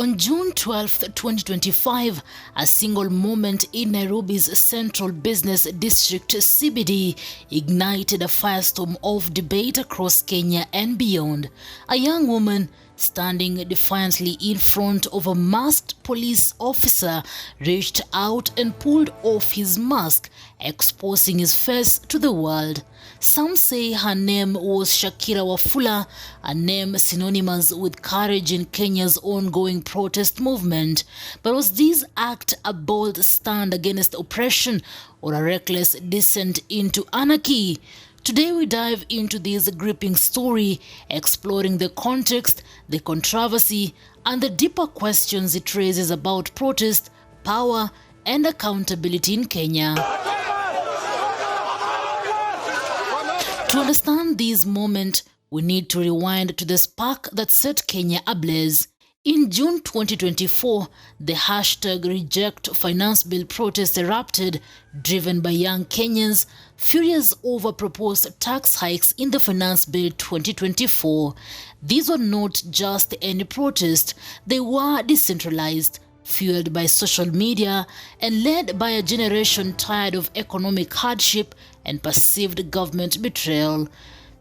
On June 12, 2025, a single moment in Nairobi's central business district CBD ignited a firestorm of debate across Kenya and beyond. A young woman standing defiantly in front of a masked police officer reached out and pulled off his mask, exposing his face to the world. Some say her name was Shakira Wafula, a name synonymous with courage in Kenya's ongoing protest movement. But was this act a bold stand against oppression or a reckless descent into anarchy? Today we dive into this gripping story, exploring the context, the controversy, and the deeper questions it raises about protest, power, and accountability in Kenya. To understand this moment, we need to rewind to the spark that set Kenya ablaze. In June 2024, the hashtag Reject Finance Bill protest erupted, driven by young Kenyans furious over proposed tax hikes in the Finance Bill 2024. These were not just any protest, they were decentralized, fueled by social media, and led by a generation tired of economic hardship and perceived government betrayal.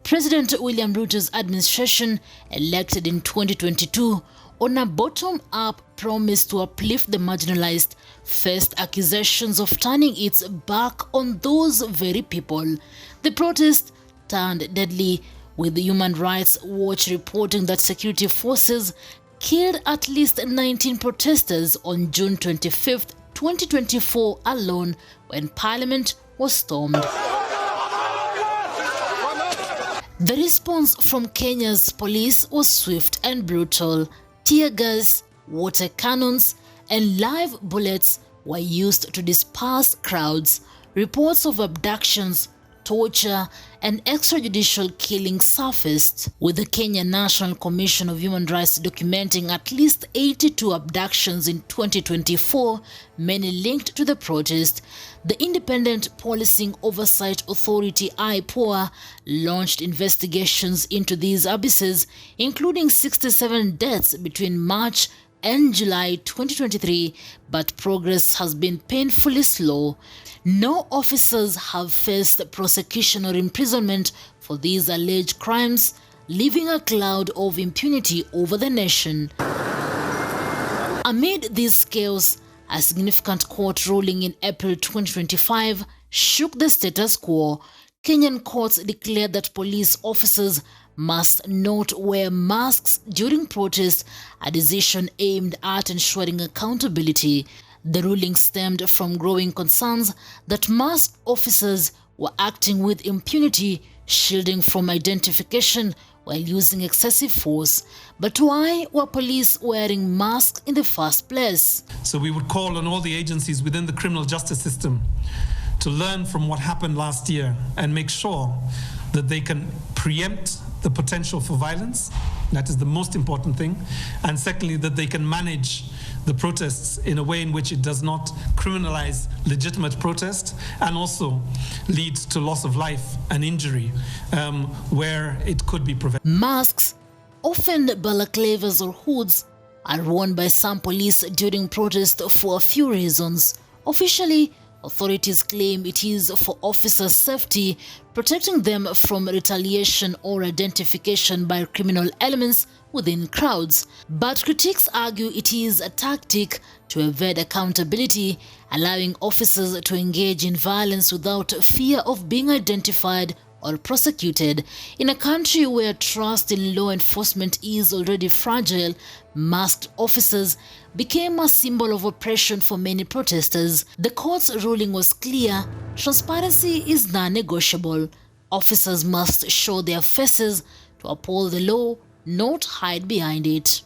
President William Ruto's administration, elected in 2022, on a bottom-up promise to uplift the marginalized, faced accusations of turning its back on those very people. The protest turned deadly, with the Human Rights Watch reporting that security forces killed at least 19 protesters on June 25, 2024 alone, when Parliament was stormed. The response from Kenya's police was swift and brutal. Tear gas, water cannons, and live bullets were used to disperse crowds. Reports of abductions, torture, and extrajudicial killings surfaced, with the Kenya National Commission of Human Rights documenting at least 82 abductions in 2024, many linked to the protest. The Independent Policing Oversight Authority (IPOA) launched investigations into these abuses, including 67 deaths between March and July 2023, but progress has been painfully slow. No officers have faced prosecution or imprisonment for these alleged crimes, leaving a cloud of impunity over the nation. Amid this chaos, a significant court ruling in April 2025 shook the status quo. Kenyan courts declared that police officers must not wear masks during protests, a decision aimed at ensuring accountability. The ruling stemmed from growing concerns that masked officers were acting with impunity, shielding from identification while using excessive force. But why were police wearing masks in the first place? So we would call on all the agencies within the criminal justice system to learn from what happened last year and make sure that they can preempt the potential for violence. That is the most important thing. And secondly, that they can manage the protests in a way in which it does not criminalize legitimate protest and also leads to loss of life and injury where it could be prevented. Masks, often balaclavas or hoods, are worn by some police during protest for a few reasons. Officially, authorities claim it is for officers' safety, protecting them from retaliation or identification by criminal elements within crowds. But critics argue it is a tactic to evade accountability, allowing officers to engage in violence without fear of being identified or prosecuted. In a country where trust in law enforcement is already fragile, masked officers became a symbol of oppression for many protesters. The court's ruling was clear: transparency is non-negotiable. Officers must show their faces to uphold the law, not hide behind it.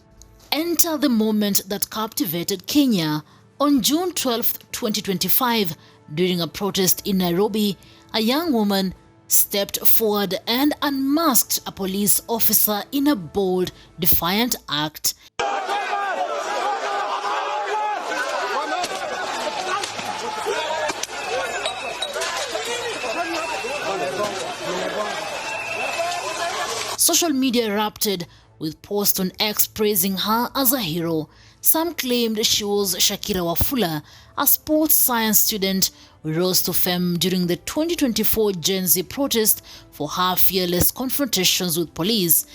Enter the moment that captivated Kenya. On June 12, 2025, during a protest in Nairobi, a young woman stepped forward and unmasked a police officer in a bold, defiant act. Social media erupted, with posts on X praising her as a hero. Some claimed she was Shakira Wafula, a sports science student who rose to fame during the 2024 Gen Z protest for her fearless confrontations with police.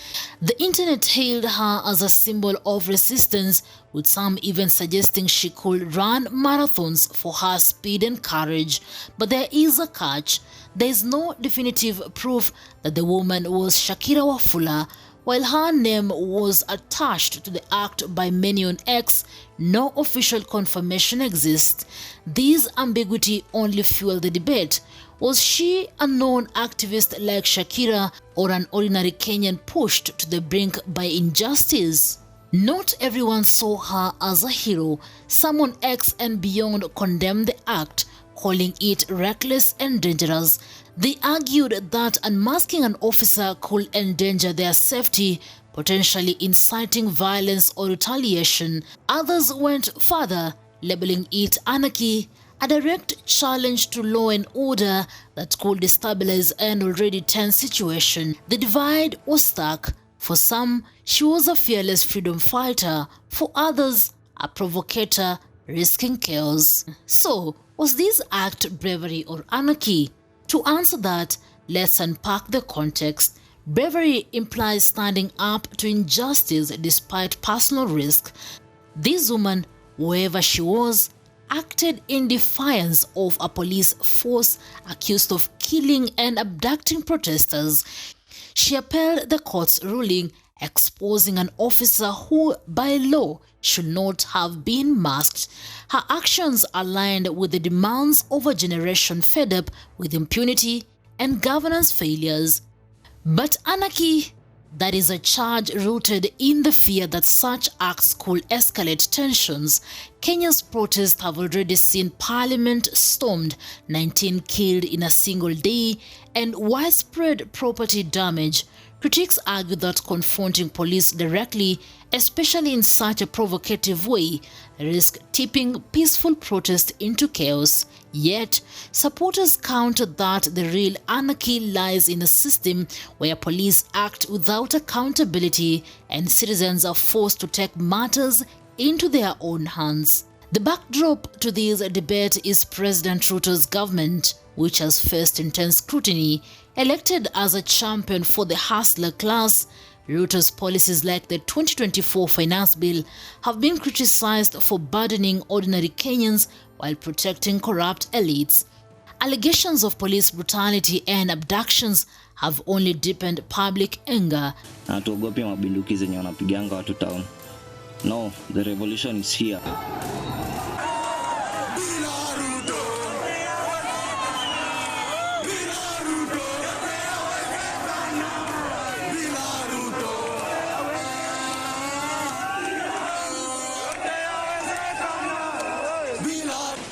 The internet hailed her as a symbol of resistance, with some even suggesting she could run marathons for her speed and courage. But there is a catch. There is no definitive proof that the woman was Shakira Wafula. While her name was attached to the act by many on X, no official confirmation exists. This ambiguity only fueled the debate. Was she a known activist like Shakira, or an ordinary Kenyan pushed to the brink by injustice? Not everyone saw her as a hero. Some on X and beyond condemned the act, calling it reckless and dangerous. They argued that unmasking an officer could endanger their safety, potentially inciting violence or retaliation. Others went further, labeling it anarchy, a direct challenge to law and order that could destabilize an already tense situation. The divide was stark. For some, she was a fearless freedom fighter. For others, a provocateur risking chaos. So, was this act bravery or anarchy? To answer that, let's unpack the context. Bravery implies standing up to injustice despite personal risk. This woman, whoever she was, acted in defiance of a police force accused of killing and abducting protesters. She upheld the court's ruling, exposing an officer who, by law, should not have been masked. Her actions aligned with the demands of a generation fed up with impunity and governance failures. But anarchy, that is a charge rooted in the fear that such acts could escalate tensions. Kenya's protests have already seen parliament stormed, 19 killed in a single day, and widespread property damage. Critics argue that confronting police directly, especially in such a provocative way, risks tipping peaceful protest into chaos. Yet, supporters counter that the real anarchy lies in a system where police act without accountability and citizens are forced to take matters into their own hands. The backdrop to this debate is President Ruto's government, which has faced intense scrutiny. Elected as a champion for the hustler class, Ruto's policies like the 2024 finance bill have been criticized for burdening ordinary Kenyans while protecting corrupt elites. Allegations of police brutality and abductions have only deepened public anger. Hatuogopi mabunduki zenye wanapiganga watu town. No, the revolution is here.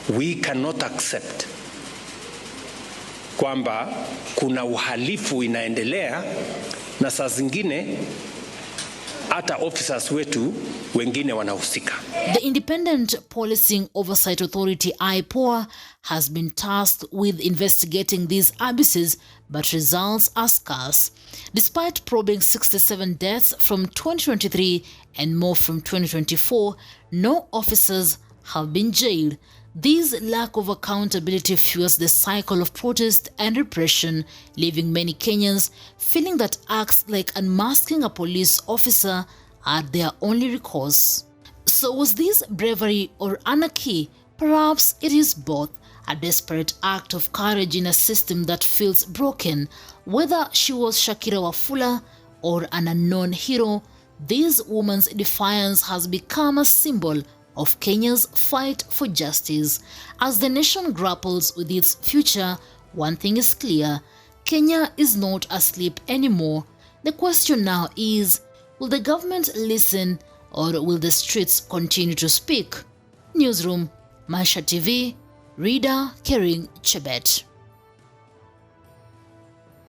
We cannot accept kwamba kuna uhalifu inaendelea na saa zingine hata officers wetu wengine wanahusika. The Independent Policing Oversight Authority IPOA has been tasked with investigating these abuses, but results are scarce. Despite probing 67 deaths from 2023 and more from 2024, no officers have been jailed. This lack of accountability fuels the cycle of protest and repression, leaving many Kenyans feeling that acts like unmasking a police officer are their only recourse. So was this bravery or anarchy? Perhaps it is both, a desperate act of courage in a system that feels broken. Whether she was Shakira Wafula or an unknown hero, this woman's defiance has become a symbol of Kenya's fight for justice. As the nation grapples with its future, one thing is clear: Kenya is not asleep anymore. The question now is, will the government listen, or will the streets continue to speak? Newsroom, Maisha TV, Reader Kering Chebet.